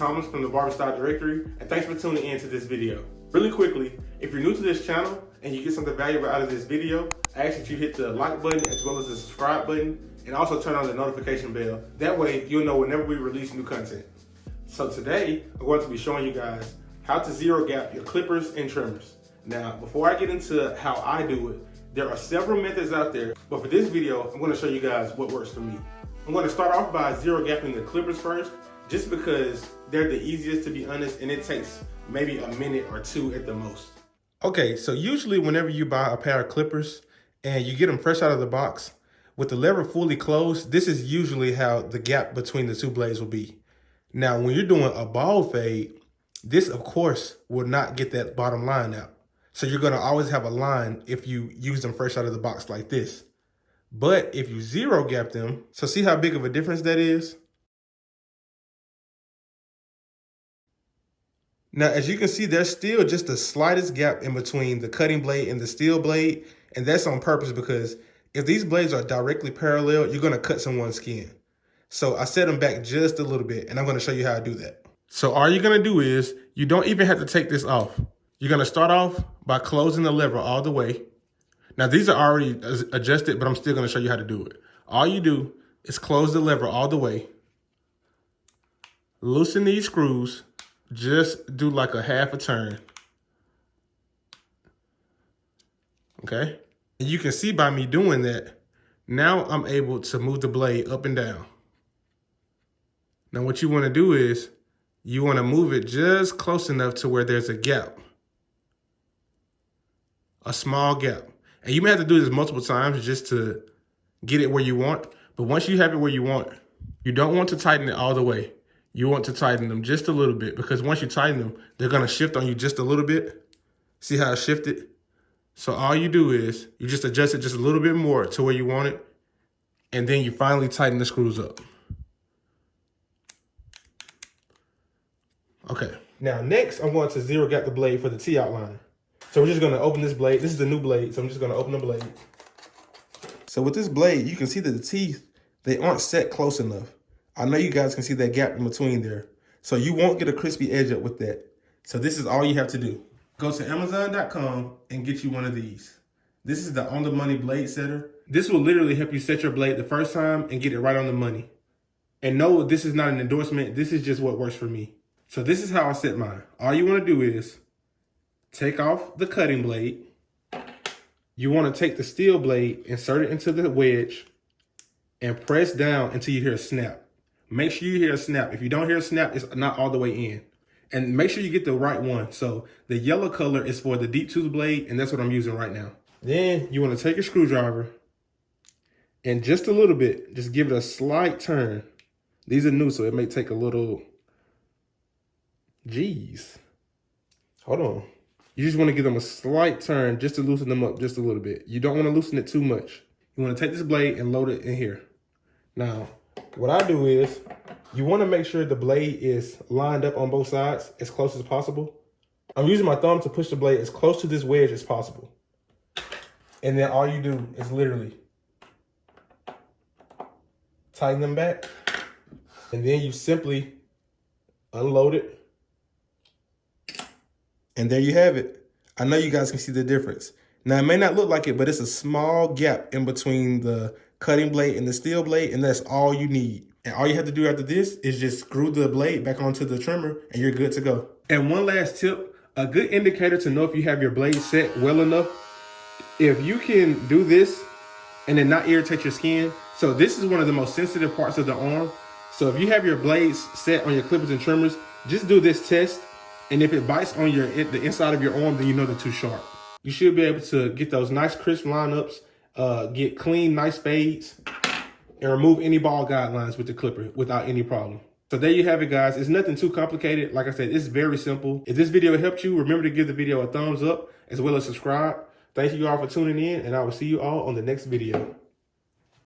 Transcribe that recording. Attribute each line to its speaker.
Speaker 1: Thomas from the Barber Style Directory, and thanks for tuning in to this video. Really quickly, if you're new to this channel and you get something valuable out of this video, I ask that you hit the like button as well as the subscribe button, and also turn on the notification bell. That way you'll know whenever we release new content. So today, I'm going to be showing you guys how to zero gap your clippers and trimmers. Now, before I get into how I do it, there are several methods out there, but for this video, I'm going to show you guys what works for me. I'm going to start off by zero gapping the clippers first, just because they're the easiest, to be honest, and it takes maybe a minute or two at the most. Okay, so usually whenever you buy a pair of clippers and you get them fresh out of the box, with the lever fully closed, this is usually how the gap between the two blades will be. Now, when you're doing a bald fade, this, of course, will not get that bottom line out. So you're going to always have a line if you use them fresh out of the box like this. But if you zero gap them, so see how big of a difference that is? Now, as you can see, there's still just the slightest gap in between the cutting blade and the steel blade. And that's on purpose because if these blades are directly parallel, you're going to cut someone's skin. So I set them back just a little bit, and I'm going to show you how I do that. So all you're going to do is, you don't even have to take this off. You're going to start off by closing the lever all the way. Now, these are already adjusted, but I'm still going to show you how to do it. All you do is close the lever all the way. Loosen these screws. Just do like a half a turn. Okay? And you can see by me doing that, now I'm able to move the blade up and down. Now, what you want to do is, you want to move it just close enough to where there's a gap. A small gap. And you may have to do this multiple times just to get it where you want. But once you have it where you want, you don't want to tighten it all the way. You want to tighten them just a little bit, because once you tighten them, they're going to shift on you just a little bit. See how it shifted? So all you do is you just adjust it just a little bit more to where you want it. And then you finally tighten the screws up. Okay. Now next, I'm going to zero gap the blade for the T outliner. So we're just going to open this blade. This is the new blade, so I'm just going to open the blade. So with this blade, you can see that the teeth, they aren't set close enough. I know you guys can see that gap in between there. So you won't get a crispy edge up with that. So this is all you have to do. Go to Amazon.com and get you one of these. This is the On The Money blade setter. This will literally help you set your blade the first time and get it right on the money. And no, this is not an endorsement. This is just what works for me. So this is how I set mine. All you want to do is take off the cutting blade. You want to take the steel blade, insert it into the wedge, and press down until you hear a snap. Make sure you hear a snap. If you don't hear a snap, it's not all the way in. And make sure you get the right one. So the yellow color is for the deep tooth blade, and that's what I'm using right now. Then you want to take a screwdriver and just a little bit, just give it a slight turn. These are new, so it may take a little. Jeez. Hold on. You just want to give them a slight turn just to loosen them up just a little bit. You don't want to loosen it too much. You want to take this blade and load it in here. Now, what I do is, you want to make sure the blade is lined up on both sides as close as possible. I'm using my thumb to push the blade as close to this wedge as possible. And then all you do is literally tighten them back. And then you simply unload it. And there you have it. I know you guys can see the difference. Now, it may not look like it, but it's a small gap in between the cutting blade and the steel blade, and that's all you need. And all you have to do after this is just screw the blade back onto the trimmer, and you're good to go. And one last tip, a good indicator to know if you have your blade set well enough, if you can do this and then not irritate your skin. So this is one of the most sensitive parts of the arm. So if you have your blades set on your clippers and trimmers, just do this test. And if it bites on the inside of your arm, then you know they're too sharp. You should be able to get those nice crisp lineups, get clean, nice fades, and remove any ball guidelines with the clipper without any problem. So there you have it, guys. It's nothing too complicated. Like I said, it's very simple. If this video helped you, remember to give the video a thumbs up as well as subscribe. Thank you all for tuning in, and I will see you all on the next video.